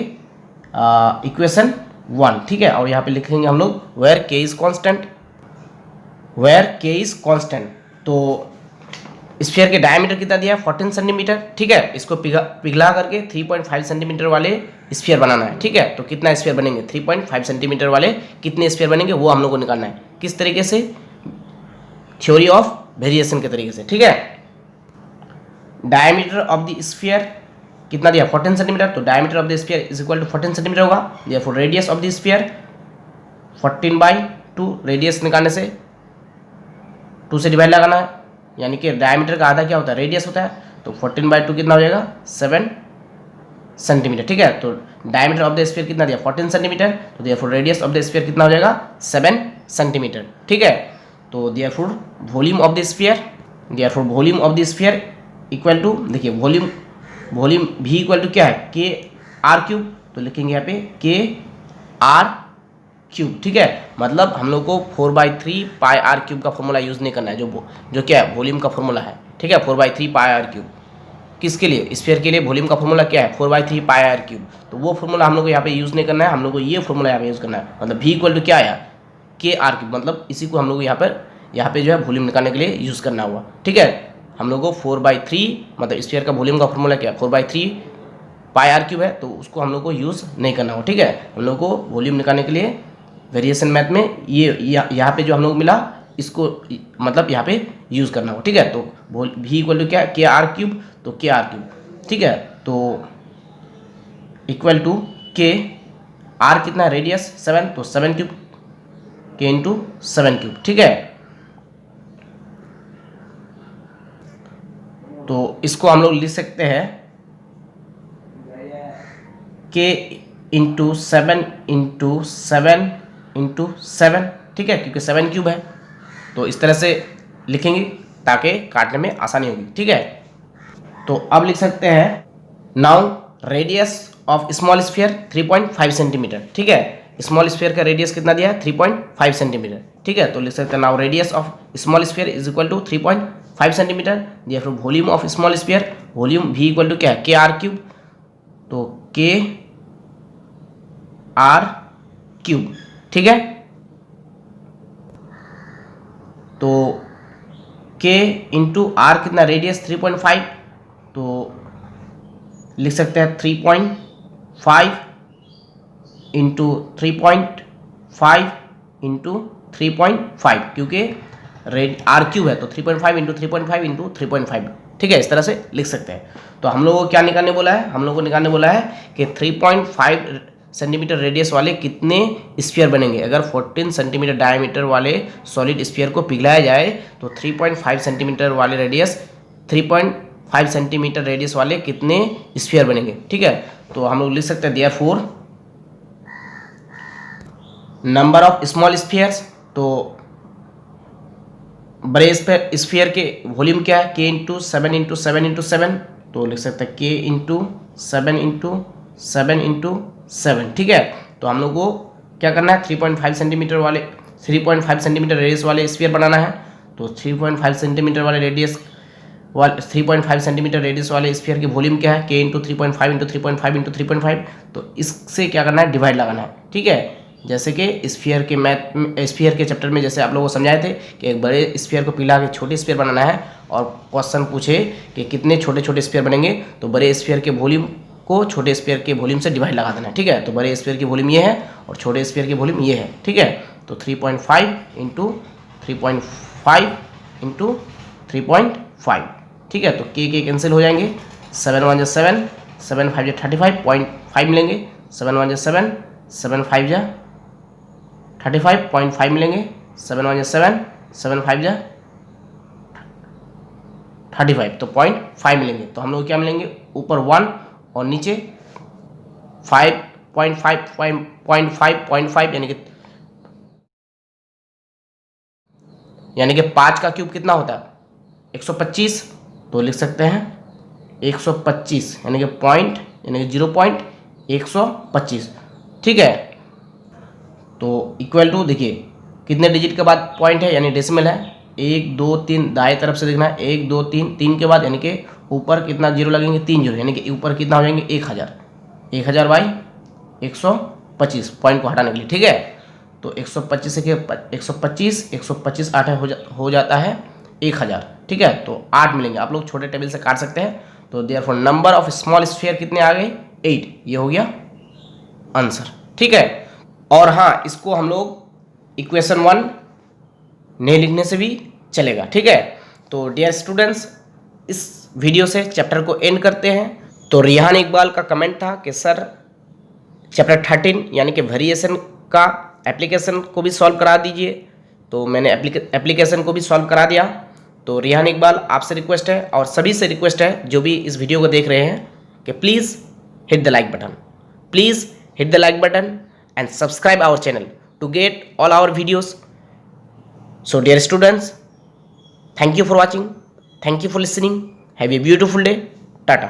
इक्वेशन 1, ठीक है। और यहाँ पे लिखेंगे हम लोग where k is constant, where k is constant. तो स्फीयर के डायमीटर कितना दिया है 14 सेंटीमीटर, ठीक है। इसको पिघला करके 3.5 सेंटीमीटर वाले स्फीयर बनाना है, ठीक है। तो कितना स्फीयर बनेंगे 3.5 सेंटीमीटर वाले कितने स्फीयर बनेंगे वो हम लोग को निकालना है। किस तरीके से, थ्योरी ऑफ वेरिएशन के तरीके से, ठीक है। डायमीटर ऑफ द स्फीयर कितना दिया 14 सेंटीमीटर, तो diameter of the sphere is equal to 14 centimetre होगा। Therefore radius of the sphere 14/2, radius निकालने से 2 से डिवाइड लगाना है, यानी कि डायमीटर का आधा क्या होता है रेडियस होता है। तो 14/2 कितना हो जाएगा 7 सेंटीमीटर, ठीक है। तो डायमीटर ऑफ द स्फीयर कितना दिया 14 सेंटीमीटर, तो therefore radius of the sphere कितना हो जाएगा 7 सेंटीमीटर, ठीक है। तो therefore volume of the sphere, therefore volume of the sphere equal to, देखिए वॉल्यूम भी इक्वल टू क्या है के आर क्यूब, तो लिखेंगे यहाँ पे के आर क्यूब, ठीक है। मतलब हम लोग को 4/3 पाई आर क्यूब का फॉर्मूला यूज़ नहीं करना है, जो क्या है वॉल्यूम का फॉर्मूला है, ठीक है। 4/3 पाई आर क्यूब किसके लिए, स्फीयर के लिए वॉल्यूम का फॉर्मूला क्या है 4/3 पाई आर क्यूब। तो वो फॉर्मूला हम लोग को यहाँ पे यूज़ नहीं करना है, हम लोग को ये फॉर्मूला यहाँ पे यूज़ करना है। मतलब भी इक्वल टू क्या आया के आर क्यूब, मतलब इसी को हम लोग यहाँ पे जो है वॉल्यूम निकालने के लिए यूज़ करना हुआ, ठीक है। हम लोग को 4/3 मतलब स्फीयर का वॉल्यूम का फॉर्मूला क्या है 4/3 पाई आर क्यूब है, तो उसको हम लोग को यूज़ नहीं करना हो, ठीक है। हम लोग को वॉल्यूम निकालने के लिए वेरिएशन मैथ में ये यहाँ पे जो हम लोग मिला इसको मतलब यहाँ पे यूज़ करना हो, ठीक है। तो भी इक्वल टू क्या के आर क्यूब, तो के आर क्यूब, ठीक है। तो इक्वल टू के आर कितना है रेडियस 7, तो 7 क्यूब के इंटू 7 क्यूब, ठीक है। तो इसको हम लोग लिख सकते हैं के इंटू 7 इंटू 7 इंटू 7, ठीक है, क्योंकि 7 क्यूब है। तो इस तरह से लिखेंगे ताकि काटने में आसानी होगी, ठीक है। तो अब लिख सकते हैं now radius of small sphere 3.5 centimetre, ठीक है। स्मॉल स्फीयर का रेडियस कितना दिया है 3.5 सेंटीमीटर, ठीक है। तो लिख सकते हैं now radius of small sphere is equal to 3.5 centimetre. Therefore volume of small sphere, volume भी इक्वल टू क्या है के आर क्यूब, तो के आर क्यूब, ठीक है। तो के इंटू आर कितना रेडियस 3.5, तो लिख सकते हैं 3.5 इंटू 3.5 इंटू 3.5, क्योंकि आर क्यूब है तो 3.5 इंटू 3.5 इंटू 3.5, ठीक है। इस तरह से लिख सकते हैं। तो हम लोगों को क्या निकालने बोला है, हम लोगों को निकालने बोला है कि 3.5 सेंटीमीटर रेडियस वाले कितने स्फीयर बनेंगे। अगर 14 सेंटीमीटर डायमीटर वाले सॉलिड स्फीयर को पिघलाया जाए तो 3.5 सेंटीमीटर वाले रेडियस 3.5 सेंटीमीटर रेडियस वाले कितने स्फीयर बनेंगे, ठीक है। तो हम लोग लिख सकते हैं therefore number of small spheres, तो बड़े स्फीयर के वॉल्यूम क्या है के इंटू 7 इंटू 7 इंटू 7, तो लिख सकते हैं के इंटू 7 इंटू 7 इंटू 7, ठीक है। तो हम लोग को क्या करना है 3.5 सेंटीमीटर रेडियस वाले स्फीयर बनाना है। तो 3.5 सेंटीमीटर वाले 3.5 सेंटीमीटर रेडियस वाले स्फीयर की वॉल्यूम क्या है के इंटू 3.5 इंटू 3.5 इंटू 3.5, तो इससे क्या करना है डिवाइड लगाना है, ठीक है। जैसे कि स्फीयर के चैप्टर में जैसे आप लोगों को समझाए थे कि एक बड़े स्फीयर को पिघला के छोटे स्फीयर बनाना है और क्वेश्चन पूछे कि कितने छोटे छोटे स्फीयर बनेंगे, तो बड़े स्फीयर के वॉल्यूम को छोटे स्फीयर के वॉल्यूम से डिवाइड लगा देना है, ठीक है। तो बड़े स्फीयर की वॉल्यूम ये है और छोटे स्फीयर की वॉल्यूम ये है, ठीक है। तो 3.5 इंटू 3.5 इंटू 3.5, ठीक है। तो के कैंसिल हो जाएंगे, 7 1 7, 7 5 35.5 मिलेंगे, 7 1 7, 7 5 35.5 मिलेंगे, 7 1 7, 7 5 35, तो 0.5 मिलेंगे। तो हम लोग क्या मिलेंगे ऊपर 1 और नीचे 5.5 यानी कि 5 का क्यूब कितना होता है 125, तो लिख सकते हैं 125 यानी कि 0.125, ठीक है। तो इक्वल टू देखिए कितने डिजिट के बाद पॉइंट है यानी डेसिमल है, 1 2 3 दाएं तरफ से देखना है 1 2 3 के बाद यानी कि ऊपर कितना जीरो लगेंगे 3 जीरो, यानी कि ऊपर कितना हो जाएंगे 1000 बाई 125 पॉइंट को हटाने के लिए, ठीक है। तो 125 से 125 8 हो जाता है 1000, ठीक है। तो 8 मिलेंगे, आप लोग छोटे टेबल से काट सकते हैं। तो therefore number of small sphere कितने आ गए, 8, ये हो गया आंसर, ठीक है। और हाँ, इसको हम लोग इक्वेशन 1 नहीं लिखने से भी चलेगा, ठीक है। तो डियर स्टूडेंट्स, इस वीडियो से चैप्टर को एंड करते हैं। तो रिहान इकबाल का कमेंट था कि सर चैप्टर 13 यानी कि वेरिएशन का एप्लीकेशन को भी सॉल्व करा दीजिए। तो मैंने एप्लीकेशन को भी सॉल्व करा दिया। तो रिहान इकबाल, आपसे रिक्वेस्ट है और सभी से रिक्वेस्ट है जो भी इस वीडियो को देख रहे हैं कि please hit the like button, please hit the like button and subscribe our channel to get all our videos. So dear students, thank you for watching, thank you for listening, have a beautiful day, tata.